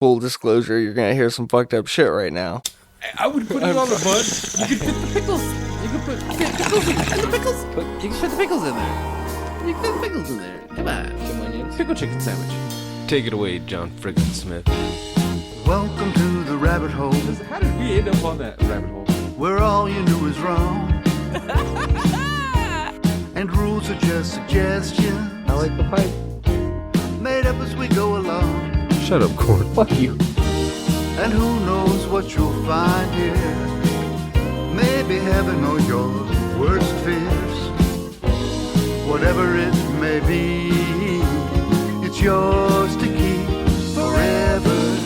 Full disclosure, you're gonna hear some fucked up shit right now. I would put it on the bun. You could fit the pickles. You could put pickles in the pickles. You can fit the pickles in there. You can fit the pickles in there. Come on. Some onions. Pickle chicken sandwich. Take it away, John Frickin Smith. Welcome to the rabbit hole, How did we end up on that rabbit hole? where all you knew is wrong. And rules are just suggestions, I like the pipe. made up as we go along. Shut up, Corn. Fuck you. And who knows what you'll find here. Maybe heaven or your worst fears. Whatever it may be, it's yours to keep forever.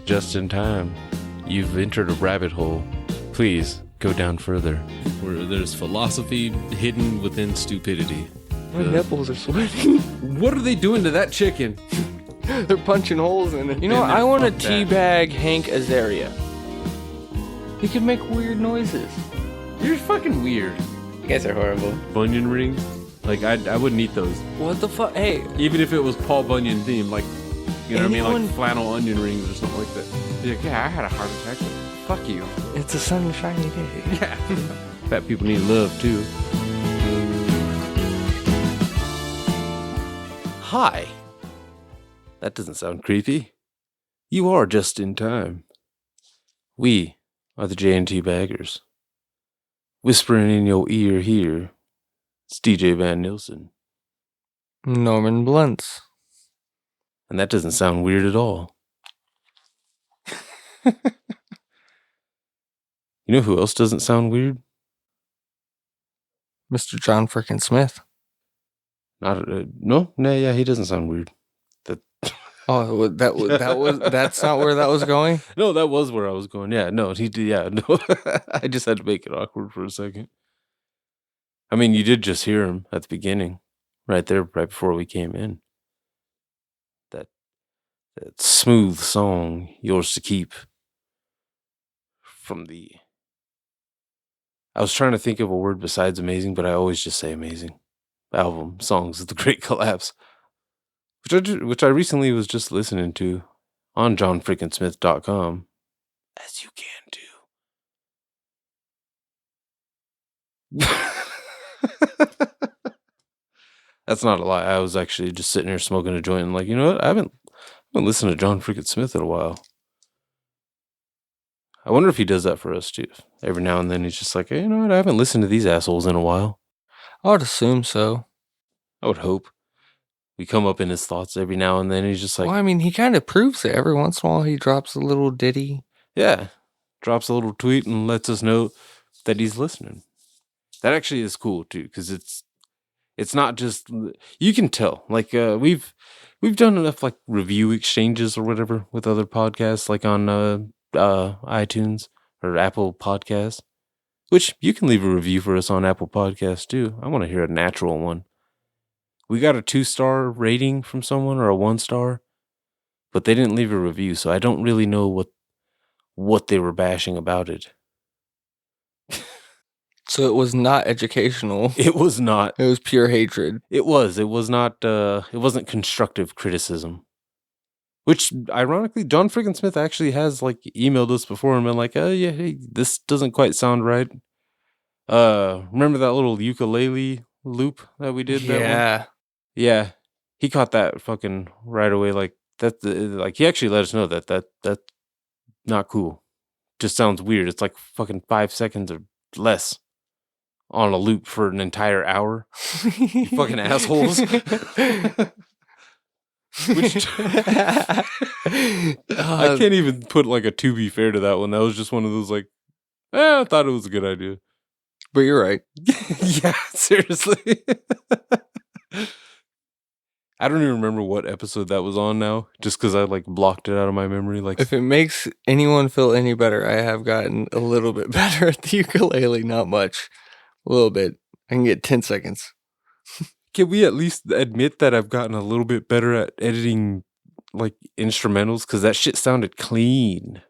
Just in time. You've entered a rabbit hole. Please go down further. Where there's philosophy hidden within stupidity. My nipples are sweating. What are they doing to that chicken? They're punching holes in it. You know what? Man, I want to fuck that. teabag Hank Azaria. He can make weird noises. You're fucking weird. You guys are horrible. Bunion rings? Like, I wouldn't eat those. What the fuck? Hey, Even if it was Paul Bunyan themed, like, you know what I mean? Anyone- Like flannel onion rings or something like that. You're like, yeah, I had a heart attack. Fuck you. it's a sunshiny day. Yeah. Fat people need love, too. Hi. That doesn't sound creepy. You are just in time. We are the J&T Baggers. Whispering in your ear here, it's DJ Van Nielsen. Norman Blunts. And that doesn't sound weird at all. You know who else doesn't sound weird? Mr. John Frickin Smith. Yeah, he doesn't sound weird. Oh, that's not where that was going? No, that was where I was going. Yeah, no, he did. Yeah, no, I just had to make it awkward for a second. I mean, you did just hear him at the beginning, right there, right before we came in. That smooth song, "Yours to Keep," from the. I was trying to think of a word besides amazing, but I always just say amazing. Album, Songs of the Great Collapse, which I recently was just listening to on johnfrickinsmith.com, as you can do. That's not a lie. I was actually just sitting here smoking a joint and like, you know what? I haven't listened to John Frickin Smith in a while. I wonder if he does that for us too. Every now and then he's just like, hey, you know what? I haven't listened to these assholes in a while. I would assume so. I would hope. We come up in his thoughts every now and then. He's just like, Well, I mean, he kind of proves it. Every once in a while, he drops a little ditty. yeah, drops a little tweet and lets us know that he's listening. That actually is cool too, because it's not just, you can tell. Like we've done enough like review exchanges or whatever with other podcasts, like on iTunes or Apple Podcasts, which you can leave a review for us on Apple Podcasts too. I want to hear a natural one. We got a 2-star rating from someone or a 1-star, but they didn't leave a review, so I don't really know what they were bashing about it. So it was not educational. It was not. It was pure hatred. It was not. It wasn't constructive criticism. Which, ironically, John Frickin Smith actually has like emailed us before and been like, "Oh yeah, hey, this doesn't quite sound right." Remember that little ukulele loop that we did? That one? Yeah, he caught that fucking right away. Like that, like he actually let us know that's not cool. Just sounds weird. It's like fucking 5 seconds or less on a loop for an entire hour. You fucking assholes. Which I can't even put like a to be fair to that one. That was just one of those like, I thought it was a good idea. But you're right. Yeah, seriously. I don't even remember what episode that was on now, just because I like blocked it out of my memory. Like, If it makes anyone feel any better, I have gotten a little bit better at the ukulele. Not much. A little bit. I can get 10 seconds. can we at least admit that I've gotten a little bit better at editing like instrumentals? Because that shit sounded clean.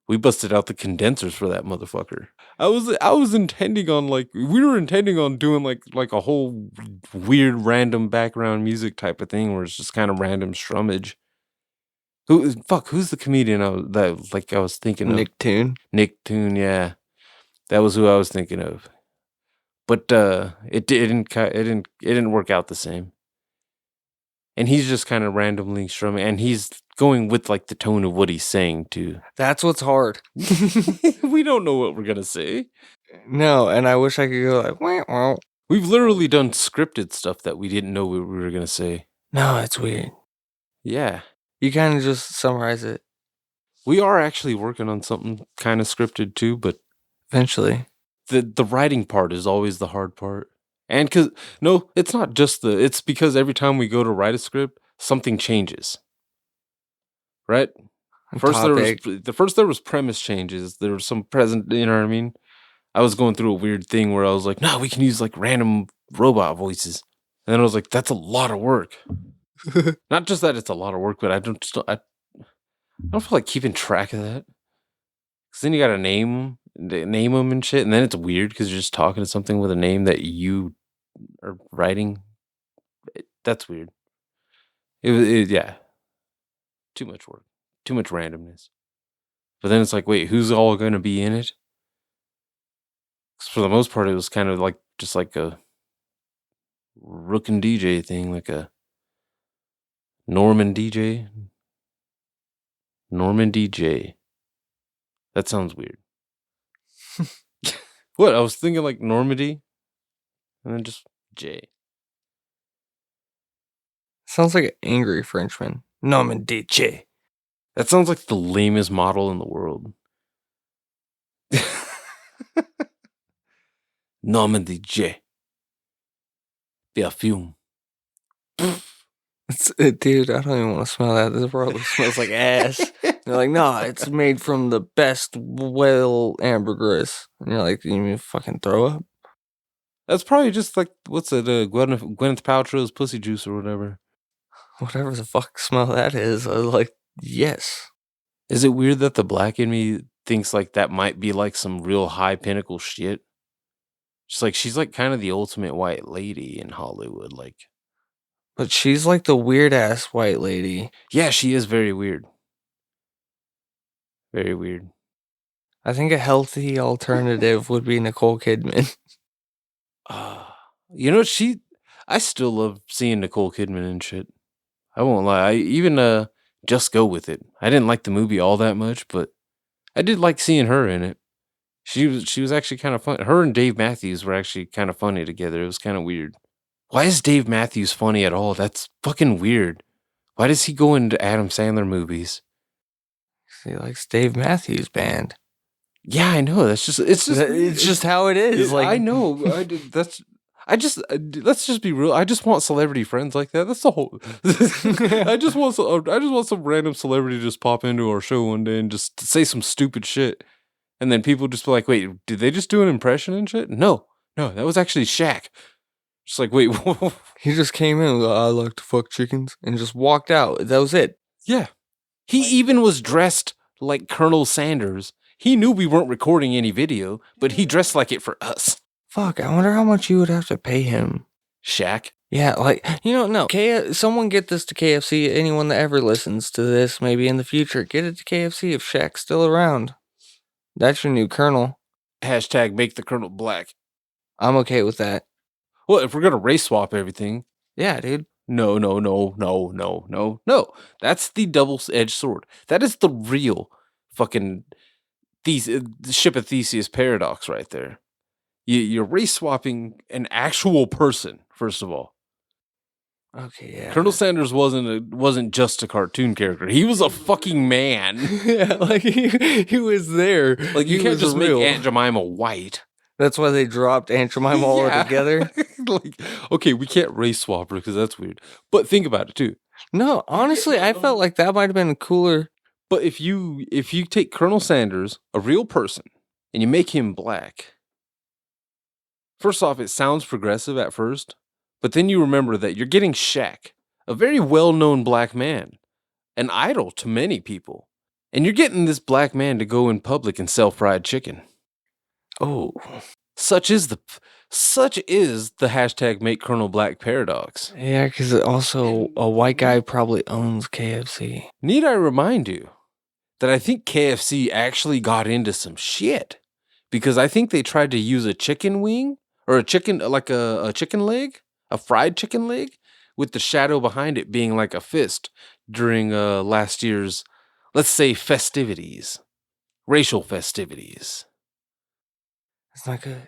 We busted out the condensers for that motherfucker. I was intending on we were intending on doing like a whole weird random background music type of thing where it's just kind of random strummage. Who's the comedian I was thinking of? Nick Toon. Nick Toon, yeah. That was who I was thinking of. But it didn't work out the same. And he's just kind of randomly strumming, and he's going with like the tone of what he's saying too. That's what's hard. We don't know what we're gonna say. No, and I wish I could go like, wah, wah. We've literally done scripted stuff that we didn't know what we were gonna say. No, it's weird. Yeah. You kind of just summarize it. We are actually working on something kind of scripted too, but Eventually. the writing part is always the hard part. And it's not just it's because every time we go to write a script, something changes. Right? First there was premise changes. There was some present, you know what I mean? I was going through a weird thing where I was like, no, we can use like random robot voices. And then I was like, that's a lot of work. Not just that it's a lot of work, but I don't feel like keeping track of that. Because then you got to name them and shit. And then it's weird because you're just talking to something with a name that you are writing. That's weird. Yeah. Too much work. Too much randomness. But then it's like, wait, who's all going to be in it? 'Cause for the most part, it was kind of like just like a Rook and DJ thing, like a Norman DJ. Norman DJ. That sounds weird. What? I was thinking like Normandy, and then just J. Sounds like an angry Frenchman. Norman DJ. That sounds like the lamest model in the world. Normandy J. Perfume. Dude, I don't even want to smell that. This probably smells like ass. They're like, no, it's made from the best whale ambergris. And you're like, you mean fucking throw up? That's probably just like, what's it, Gwyneth Paltrow's pussy juice or whatever. Whatever the fuck smell that is. I was like, yes. Is it weird that the black in me thinks like that might be like some real high pinnacle shit? Just like, she's like kind of the ultimate white lady in Hollywood, like. But she's like the weird ass white lady. Yeah, she is very weird. Very weird. I think a healthy alternative would be Nicole Kidman. You know, I still love seeing Nicole Kidman and shit. I won't lie. I even Just Go With It. I didn't like the movie all that much, but I did like seeing her in it. She was actually kind of fun. Her and Dave Mathews were actually kind of funny together. It was kind of weird. Why is Dave Mathews funny at all? That's fucking weird. Why does he go into Adam Sandler movies? He likes Dave Mathews Band. Yeah, I know. It's just how it is. Like I know. Let's just be real. I just want celebrity friends like that. That's the whole. I just want some random celebrity to just pop into our show one day and just say some stupid shit, and then people just be like, "Wait, did they just do an impression and shit?" No, that was actually Shaq. Just like, wait, he just came in. I like to fuck chickens, and just walked out. That was it. Yeah, he even was dressed like Colonel Sanders. He knew we weren't recording any video, but he dressed like it for us. Fuck, I wonder how much you would have to pay him. Shaq? Yeah, like, no. Someone get this to KFC. Anyone that ever listens to this, maybe in the future, get it to KFC if Shaq's still around. That's your new colonel. Hashtag make the colonel black. I'm okay with that. Well, if we're going to race swap everything. Yeah, dude. No. That's the double-edged sword. That is the real fucking ship of Theseus paradox right there. You're race swapping an actual person, first of all. Okay, yeah. Colonel Sanders wasn't just a cartoon character. He was a fucking man. Yeah, like he was there. Like you can't just make Aunt Jemima white. That's why they dropped Aunt Jemima altogether. Like, okay, we can't race swap her because that's weird. But think about it too. No, honestly, I felt like that might have been cooler. But if you take Colonel Sanders, a real person, and you make him black, first off, it sounds progressive at first, but then you remember that you're getting Shaq, a very well-known black man, an idol to many people, and you're getting this black man to go in public and sell fried chicken. Oh. Such is the hashtag Make Colonel Black paradox. Yeah, because also a white guy probably owns KFC. Need I remind you that I think KFC actually got into some shit because I think they tried to use a chicken wing or a chicken, like a chicken leg, a fried chicken leg, with the shadow behind it being like a fist during last year's, let's say, festivities, racial festivities. It's not good.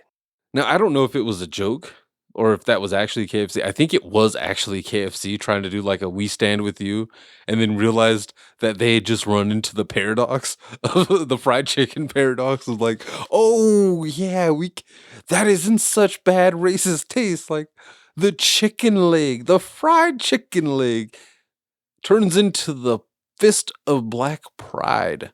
Now, I don't know if it was a joke or if that was actually KFC. I think it was actually KFC trying to do like a "We Stand With You" and then realized that they had just run into the paradox of the fried chicken paradox of like, oh, yeah, that isn't such bad racist taste. Like the chicken leg, the fried chicken leg turns into the fist of black pride.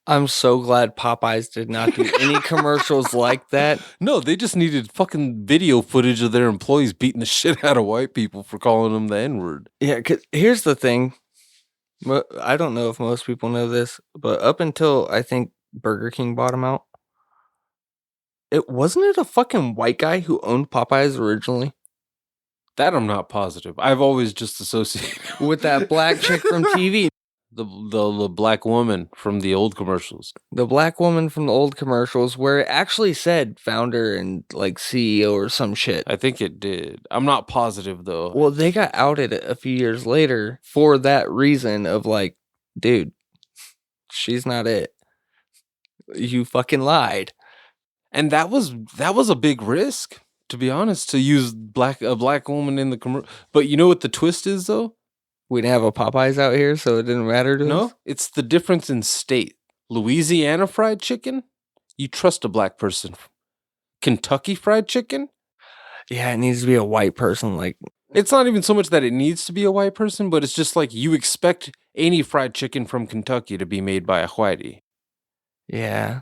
I'm so glad Popeyes did not do any commercials like that. No, they just needed fucking video footage of their employees beating the shit out of white people for calling them the N-word. Yeah, because here's the thing. I don't know if most people know this, but up until I think Burger King bought them out, wasn't it a fucking white guy who owned Popeyes originally? That I'm not positive. I've always just associated with that black chick from TV. The black woman from the old commercials. The black woman from the old commercials where it actually said founder and like CEO or some shit. I think it did. I'm not positive though. Well, they got outed a few years later for that reason of like, dude, she's not it. You fucking lied. And that was a big risk, to be honest, to use a black woman in the commercial. But you know what the twist is though? We didn't have a Popeyes out here, so it didn't matter to us? No, it's the difference in state. Louisiana fried chicken, you trust a black person. Kentucky fried chicken? Yeah, it needs to be a white person. Like, it's not even so much that it needs to be a white person, but it's just like you expect any fried chicken from Kentucky to be made by a whitey. Yeah.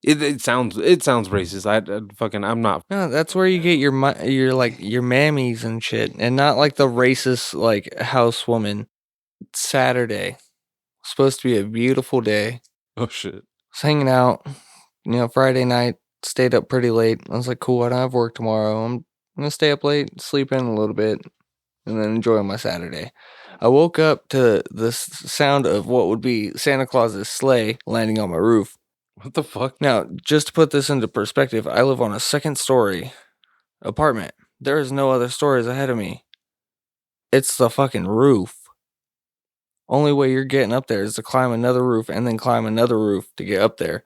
It sounds racist. I'm not. No, that's where you get your mammies and shit, and not like the racist like housewoman. It's Saturday, supposed to be a beautiful day. Oh shit! Was hanging out, Friday night. Stayed up pretty late. I was like, cool. I don't have work tomorrow. I'm gonna stay up late, sleep in a little bit, and then enjoy my Saturday. I woke up to the sound of what would be Santa Claus's sleigh landing on my roof. What the fuck? Now, just to put this into perspective, I live on a second-story apartment. There is no other stories ahead of me. It's the fucking roof. Only way you're getting up there is to climb another roof and then climb another roof to get up there.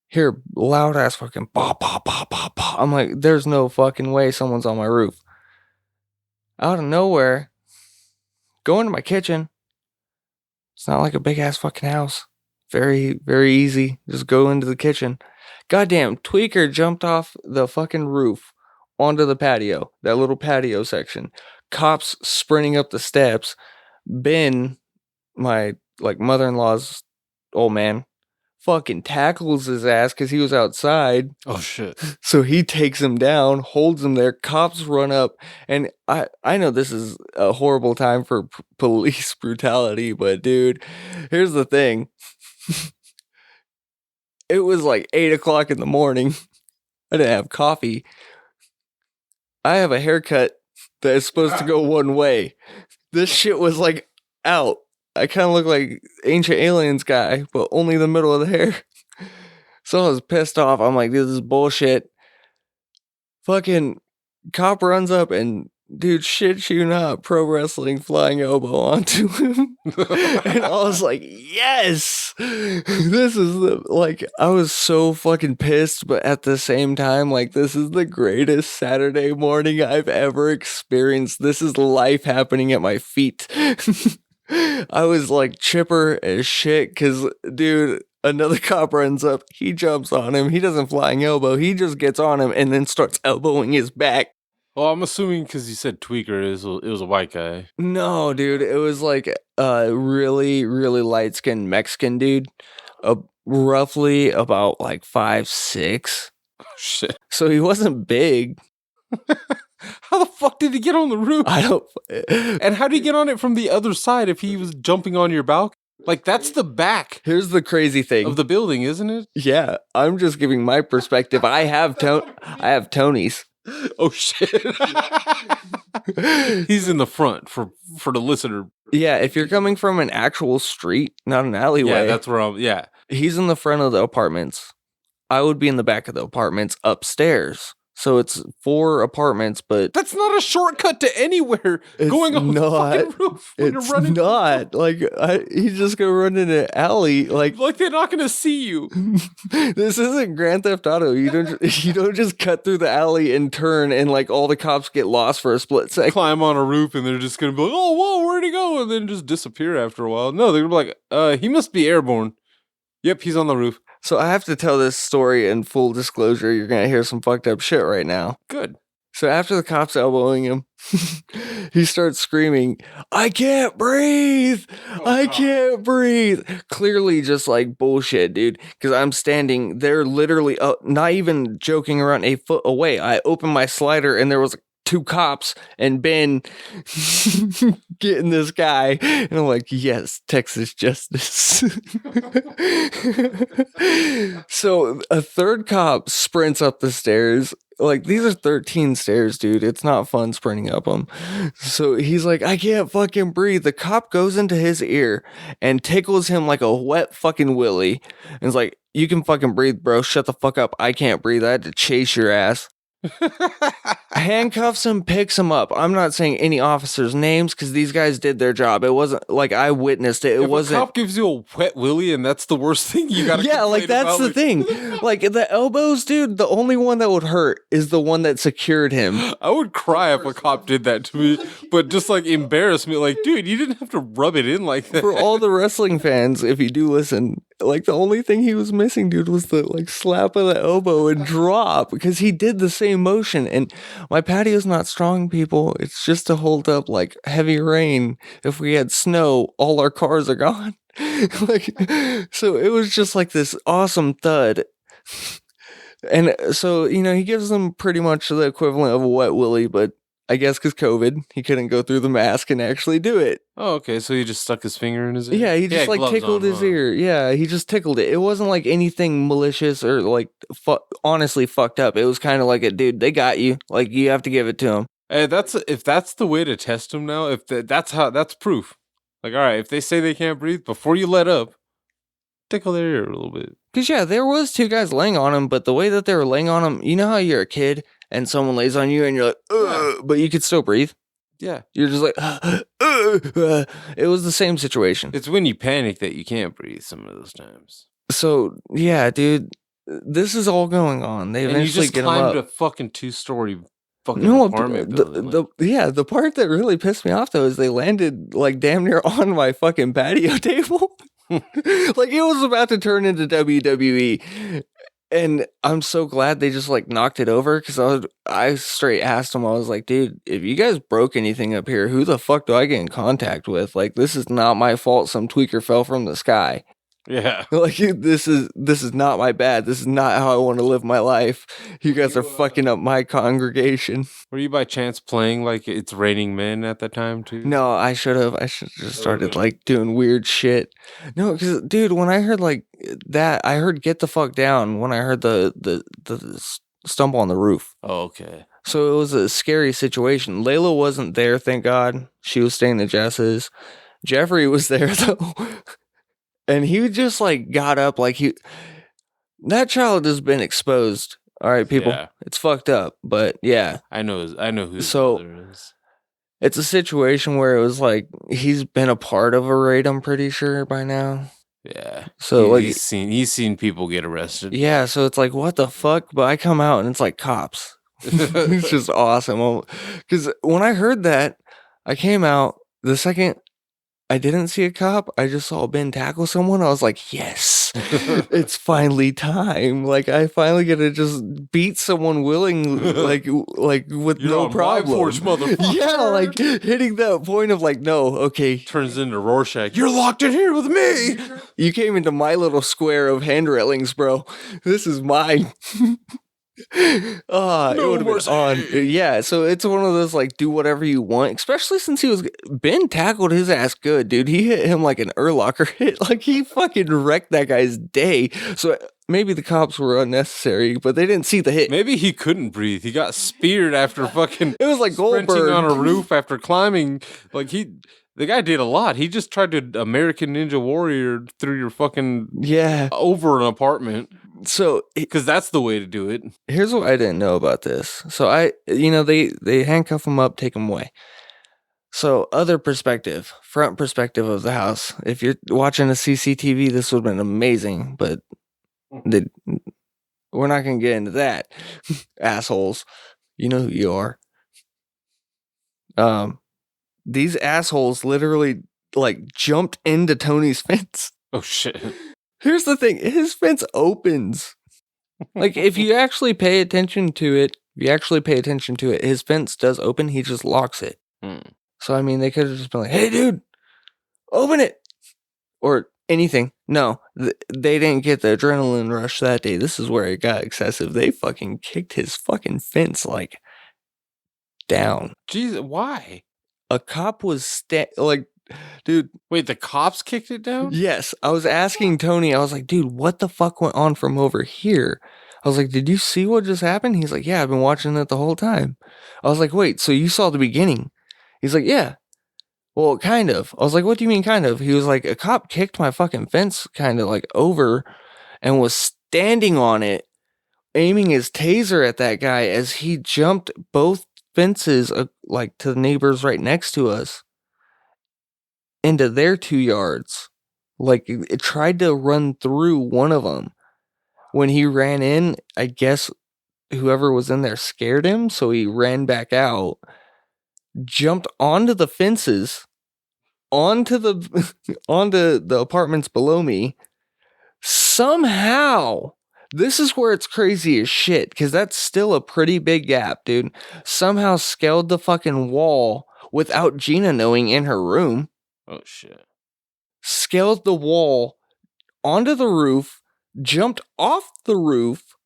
Hear loud-ass fucking bah, bah, bah, bah, bah. I'm like, there's no fucking way someone's on my roof. Out of nowhere, go into my kitchen. It's not like a big-ass fucking house. Very, very easy. Just go into the kitchen. Goddamn, Tweaker jumped off the fucking roof onto the patio. That little patio section. Cops sprinting up the steps. Ben, my mother-in-law's old man, fucking tackles his ass because he was outside. Oh shit. So he takes him down, holds him there. Cops run up, and I know this is a horrible time for police brutality, but dude, here's the thing. It was like 8 o'clock in the morning. I didn't have coffee. I have a haircut that is supposed to go one way. This shit was like out. I kind of look like Ancient Aliens guy, but only the middle of the hair. So I was pissed off. I'm like, this is bullshit. Fucking cop runs up and, dude, shit you not, pro wrestling flying elbow onto him. And I was like, yes! This is I was so fucking pissed, but at the same time, this is the greatest Saturday morning I've ever experienced. This is life happening at my feet. I was chipper as shit because, dude, another cop runs up. He jumps on him. He doesn't flying elbow. He just gets on him and then starts elbowing his back. Well, I'm assuming because you said tweaker, it was a white guy. No, dude. It was a really, really light-skinned Mexican dude. Roughly about 5'6". Oh, shit. So he wasn't big. How the fuck did he get on the roof? I don't... And how did he get on it from the other side if he was jumping on your balcony? Like, that's the back Here's the crazy thing. of the building, isn't it? Yeah, I'm just giving my perspective. I have Tony's. Oh, shit. He's in the front for the listener. Yeah, if you're coming from an actual street, not an alleyway. Yeah, that's where yeah. He's in the front of the apartments. I would be in the back of the apartments upstairs. So it's 4 apartments, but That's not a shortcut to anywhere It's going on the not. fucking roof when you're it's running. not. Like, he's just going to run in an alley. Like, They're not going to see you. this isn't Grand Theft Auto. You don't just cut through the alley and turn and like all the cops get lost for a split second. Climb on a roof and they're just going to be like, oh, whoa, where'd he go? And then just disappear after a while. No, they're going to be like, he must be airborne. Yep, he's on the roof. So I have to tell this story in full disclosure. You're going to hear some fucked up shit right now. Good. So after the cops elbowing him, he starts screaming, I can't breathe. I can't breathe. Clearly just like bullshit, dude. Because I'm standing there literally, not even joking around, a foot away. I opened my slider and there was 2 cops and Ben getting this guy. And I'm like, yes, Texas justice. So a 3rd cop sprints up the stairs. Like, these are 13 stairs, dude. It's not fun sprinting up them. So he's like, I can't fucking breathe. The cop goes into his ear and tickles him like a wet fucking willy. And is like, you can fucking breathe, bro. Shut the fuck up. I can't breathe. I had to chase your ass. Handcuffs him, picks him up. I'm not saying any officers' names because these guys did their job. It wasn't like I witnessed it. It wasn't. If a cop gives you a wet willy and that's the worst thing you gotta. Yeah, like that's the thing. Like the elbows, dude. The only one that would hurt is the one that secured him. I would cry if a cop did that to me, but just like embarrass me. Like, dude, you didn't have to rub it in like that. For all the wrestling fans, if you do listen, like the only thing he was missing, dude, was the like slap of the elbow and drop because he did the same motion. And my patio's not strong, people. It's just to hold up like heavy rain. If we had snow, all our cars are gone. Like, so it was just like this awesome thud. And so, you know, he gives them pretty much the equivalent of a wet willy, but I guess because COVID, he couldn't go through the mask and actually do it. Oh, okay. So he just stuck his finger in his ear? Yeah, he just like tickled his ear. Yeah, he just tickled it. It wasn't like anything malicious or like honestly fucked up. It was kind of like a dude, they got you. Like you have to give it to him. Hey, if that's the way to test him now. That's proof. Like, all right, if they say they can't breathe before you let up, tickle their ear a little bit. Because yeah, there was 2 guys laying on him, but the way that they were laying on him, you know how you're a kid and someone lays on you and you're like, ugh, but you could still breathe. Yeah. You're just like, it was the same situation. It's when you panic that you can't breathe some of those times. So, yeah, dude, this is all going on. They eventually get him up. And you just climbed a fucking 2-story fucking apartment building. The part that really pissed me off, though, is they landed, like, damn near on my fucking patio table. Like, it was about to turn into WWE. And I'm so glad they just like knocked it over because I straight asked them, I was like, dude, if you guys broke anything up here, who the fuck do I get in contact with? Like, this is not my fault. Some tweaker fell from the sky. Yeah. Like, this is not my bad. This is not how I want to live my life. You guys are fucking up my congregation. Were you by chance playing like It's Raining Men at that time too? No, I should have just started like doing weird shit. No, because dude, when I heard like that, I heard Get the Fuck Down when I heard the stumble on the roof. Oh, okay. So it was a scary situation. Layla wasn't there, thank God. She was staying at Jess's. Jeffrey was there though. And he just like got up like that child has been exposed. All right, people, It's fucked up, but yeah, I know who his brother is. It's a situation where it was like he's been a part of a raid. I'm pretty sure by now. Yeah. So he's seen people get arrested. Yeah. So it's like, what the fuck? But I come out and it's like cops. It's just awesome. Because when I heard that, I came out the second. I didn't see a cop. I just saw Ben tackle someone. I was like, yes, it's finally time. Like, I finally get to just beat someone willingly, like with You're no problem. Force, motherfucker. Yeah, like hitting that point of like, no, okay. Turns into Rorschach. You're locked in here with me. You came into my little square of hand railings, bro. This is mine. It would have been on. Yeah, so it's one of those like do whatever you want, especially since Ben tackled his ass good, dude. He hit him like an Urlacher hit. Like he fucking wrecked that guy's day. So maybe the cops were unnecessary, but they didn't see the hit. Maybe he couldn't breathe. He got speared after fucking It was like sprinting Goldberg on a roof after climbing. Like the guy did a lot. He just tried to American Ninja Warrior through your fucking over an apartment. So because that's the way to do it. Here's what I didn't know about this. So they handcuff him up, take him away. So other perspective, front perspective of the house. If you're watching a CCTV, this would have been amazing, but we're not going to get into that. Assholes. You know who you are. These assholes literally like jumped into Tony's fence. Oh shit. Here's the thing, his fence opens. Like, if you actually pay attention to it, his fence does open, he just locks it. So, I mean, they could have just been like, hey, dude, open it. Or anything. No, they didn't get the adrenaline rush that day. This is where it got excessive. They fucking kicked his fucking fence, like, down. Jesus, why? A cop was dude. Wait, the cops kicked it down? Yes. I was asking Tony, I was like, dude, what the fuck went on from over here? I was like, did you see what just happened? He's like, yeah, I've been watching it the whole time. I was like, wait, so you saw the beginning? He's like, yeah. Well, kind of. I was like, what do you mean kind of? He was like, a cop kicked my fucking fence kind of like over and was standing on it, aiming his taser at that guy as he jumped both fences like to the neighbors right next to us into their 2 yards. Like, it tried to run through one of them. When he ran in, I guess whoever was in there scared him, so he ran back out, jumped onto the fences, onto the apartments below me. Somehow, this is where it's crazy as shit, because that's still a pretty big gap, dude. Somehow scaled the fucking wall without Gina knowing in her room. Oh, shit. Scaled the wall onto the roof, jumped off the roof,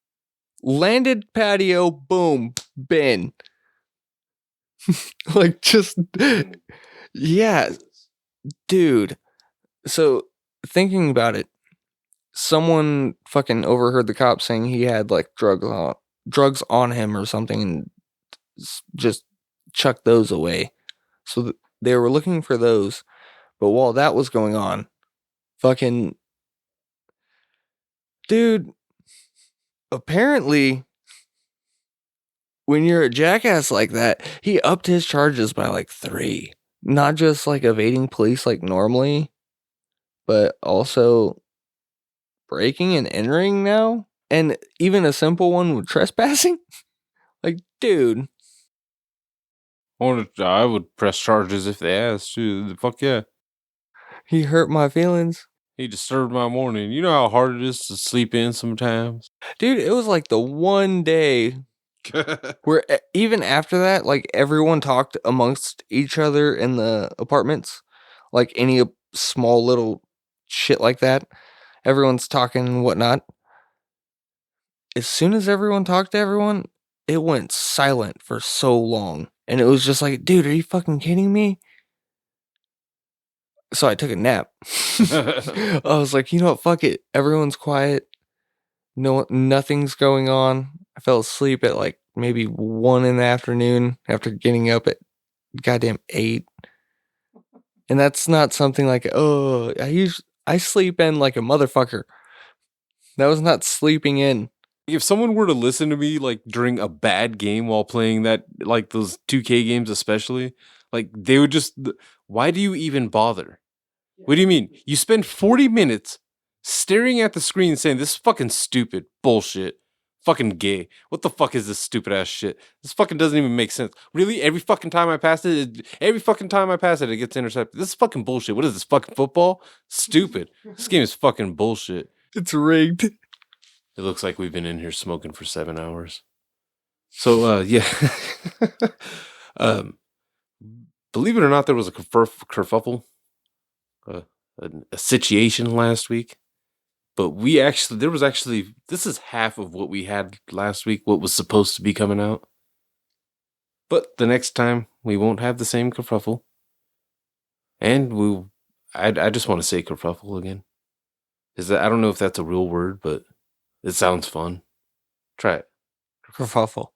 landed patio, boom, Ben. Like, just, yeah, dude. So, thinking about it, someone fucking overheard the cop saying he had, like, drugs on him or something and just chucked those away. So, they were looking for those. But while that was going on, fucking dude, apparently when you're a jackass like that, he upped his charges by like 3. Not just like evading police like normally, but also breaking and entering now. And even a simple one with trespassing. Like, dude. I would press charges if they asked too. Fuck yeah. He hurt my feelings. He disturbed my morning. You know how hard it is to sleep in sometimes? Dude, it was like the one day where even after that, like everyone talked amongst each other in the apartments. Like any small little shit like that. Everyone's talking and whatnot. As soon as everyone talked to everyone, it went silent for so long. And it was just like, dude, are you fucking kidding me? So I took a nap. I was like, you know what? Fuck it. Everyone's quiet. No, nothing's going on. I fell asleep at like maybe 1 p.m. after getting up at goddamn 8. And that's not something like, oh, I sleep in like a motherfucker. That was not sleeping in. If someone were to listen to me like during a bad game while playing that, like those 2K games especially, like they would just, why do you even bother? What do you mean? You spend 40 minutes staring at the screen saying, this is fucking stupid bullshit. Fucking gay. What the fuck is this stupid ass shit? This fucking doesn't even make sense. Really? Every fucking time I pass it, it gets intercepted. This is fucking bullshit. What is this, fucking football? Stupid. This game is fucking bullshit. It's rigged. It looks like we've been in here smoking for 7 hours. So, yeah. Believe it or not, there was a kerfuffle. A situation last week But this is half of what we had last week, what was supposed to be coming out. But the next time, we won't have the same kerfuffle. And I just want to say kerfuffle again. I don't know if that's a real word, but it sounds fun. Try it. Kerfuffle.